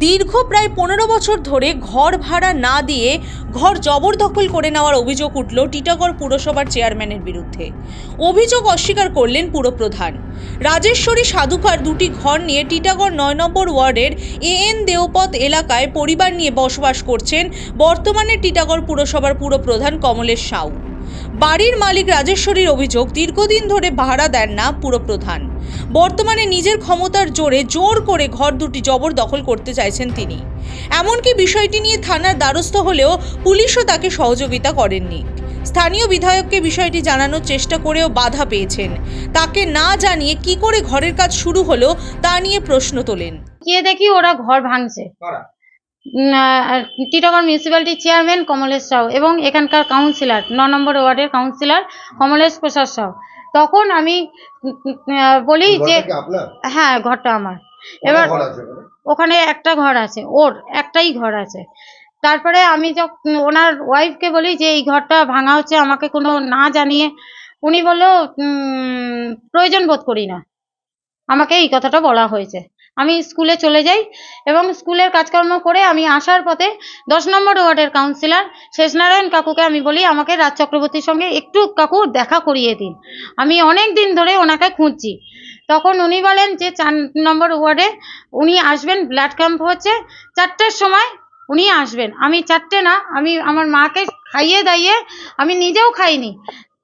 দীর্ঘ প্রায় 15 বছর ধরে ঘর ভাড়া না দিয়ে ঘর জবরদখল করে নেওয়ার অভিযোগ উঠল টিটাগড় পুরসভার চেয়ারম্যানের বিরুদ্ধে। অভিযোগ অস্বীকার করলেন পুরপ্রধান। রাজেশ্বরী সাধুকার দুটি ঘর নিয়ে টিটাগড় 9 নম্বর ওয়ার্ডের এএন দেওপথ এলাকায় পরিবার নিয়ে বসবাস করছেন বর্তমানে টিটাগড় পুরসভার পুরপ্রধান কমলেশ সাউ। বাড়ির মালিক রাজেশ্বরীর অভিযোগ, দীর্ঘদিন ধরে ভাড়া দেন না পুরপ্রধান। বর্তমানে নিজের ক্ষমতার জোরে জোর করে ঘর দুটি জবরদখল করতে চাইছেন তিনি। এমনকি বিষয়টি নিয়ে থানার দ্বারস্থ হলেও পুলিশও তাকে সহযোগিতা করেননি। স্থানীয় বিধায়ককে বিষয়টি জানানোর চেষ্টা করেও বাধা পেয়েছেন। তাকে না জানিয়ে কি করে ঘরের কাজ শুরু হলো তা নিয়ে প্রশ্ন তোলেন। গিয়ে দেখি ওরা ঘর ভাঙছে। টিটাগড় মিউনিসিপ্যালিটির চেয়ারম্যান কমলেশ সাউ এবং এখানকার কাউন্সিলর 9 নম্বর ওয়ার্ডের কাউন্সিলর কমলেশ প্রসাদ সাউ। তখন আমি বলি যে হ্যাঁ, ঘরটা আমার। এবার ওখানে একটা ঘর আছে, ওর একটাই ঘর আছে। তারপরে আমি যখন ওনার ওয়াইফকে বলি যে এই ঘরটা ভাঙা হচ্ছে, আমাকে কোনো না জানিয়ে উনি বললো প্রয়োজন বোধ করি না। আমাকে এই কথাটা বলা হয়েছে। আমি স্কুলে চলে যাই এবং স্কুলের কাজকর্ম করে আমি আসার পথে 10 নম্বর ওয়ার্ডের কাউন্সিলর শেষনারায়ণ কাকুকে আমি বলি আমাকে রাজ চক্রবর্তীর সঙ্গে একটু কাকু দেখা করিয়ে দিন, আমি অনেক দিন ধরে ওনাকে খুঁজছি। তখন উনি বলেন যে 4 নম্বর ওয়ার্ডে উনি আসবেন, ব্লাড ক্যাম্প হচ্ছে, 4টের সময় উনি আসবেন। আমি 4টে না, আমি আমার মাকে খাইয়ে দাইয়ে, আমি নিজেও খাইনি,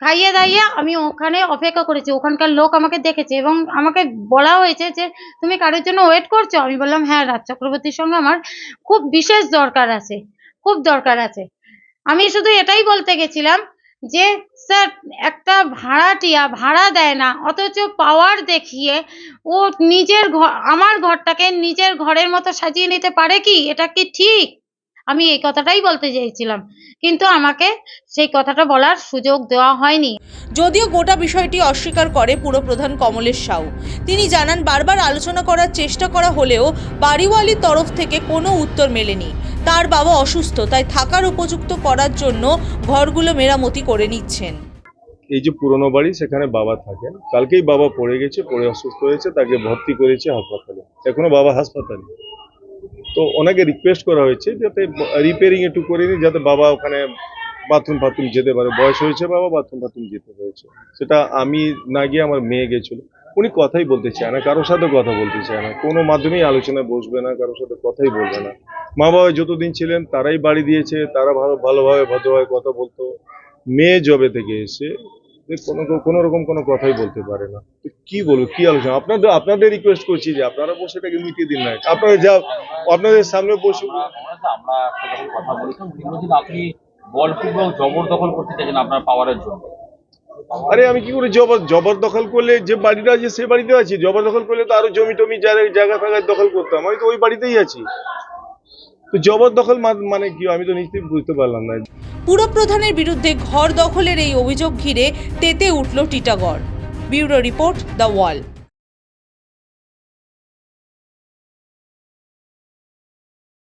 খাইয়ে দাইয়ে আমি ওখানে অপেক্ষা করেছি। ওখানকার লোক আমাকে দেখেছে এবং আমাকে বলা হয়েছে যে তুমি কারোর জন্য ওয়েট করছো। আমি বললাম হ্যাঁ, রাজ চক্রবর্তীর সঙ্গে আমার খুব বিশেষ দরকার আছে, খুব দরকার আছে। আমি শুধু এটাই বলতে গেছিলাম যে স্যার, একটা ভাড়াটিয়া ভাড়া দেয় না, অথচ পাওয়ার দেখিয়ে ও নিজের ঘর, আমার ঘরটাকে নিজের ঘরের মতো সাজিয়ে নিতে পারে কি? এটা কি ঠিক? আমি এই কথাটাই বলতে চাইছিলাম, কিন্তু আমাকে সেই কথাটা বলার সুযোগ দেওয়া হয়নি। যদিও গোটা বিষয়টি অস্বীকার করে পুরপ্রধান কমলেশ সাউ। তিনি জানান, বারবার আলোচনা করার চেষ্টা করা হলেও বাড়িওয়ালির তরফ থেকে কোনো উত্তর মেলেনি। তার বাবা অসুস্থ, তাই থাকার উপযুক্ত করার জন্য ঘরগুলো মেরামতি করে নিচ্ছেন। এই যে পুরনো বাড়ি, সেখানে বাবা থাকেন। কালকেই বাবা পড়ে গেছে, পড়ে অসুস্থ হয়েছে, তাকে ভর্তি করেছে হাসপাতালে। এখনো বাবা হাসপাতালে। তো ওনাকে রিকোয়েস্ট করা হয়েছে যাতে রিপেয়ারিং একটু করে নিই, যাতে বাবা ওখানে বাথরুম যেতে পারে। বয়স হয়েছে, বাবা বাথরুম যেতে হয়েছে। সেটা আমি না গিয়ে আমার মেয়ে গেছিল। উনি কথাই বলতে চায় না, কারোর সাথে কথা বলতে চায় না, কোনো মাধ্যমেই আলোচনায় বসবে না, কারোর সাথে কথাই বলবে না। মা বাবা যতদিন ছিলেন তারাই বাড়ি দিয়েছে, তারা ভালোভাবে ভদ্রভাবে কথা বলতো। মেয়ে জবে থেকে এসে কোনো রকম কোনো কথাই বলতে পারে না। তো কি বলবো, কি আলোচনা? আপনাদের রিকোয়েস্ট করছি যে আপনারা বসে এটাকে মিটিয়ে দিন না। আপনারা যা আপনাদের সামনে বসে আমরা কথা বলেছিলাম, আপনি বলপূর্বক জবরদখল করতে চাইছেন আপনার পাওয়ারের জন্য। আরে আমি কি করে জবরদখল করলে? যে বাড়িটা আছে সে বাড়িতে আছি। জবরদখল করলে তো আরো জমি টমি জায়গা ফায়গা দখল করতাম। আমি তো ওই বাড়িতেই আছি। তো জবরদখল মানে কি, আমি তো নিশ্চয়ই বুঝতে পারলাম না। পুরপ্রধানের বিরুদ্ধে ঘর দখলের এই অভিযোগ ঘিরে তেতে উঠল Titagarh. Bureau report, the wall.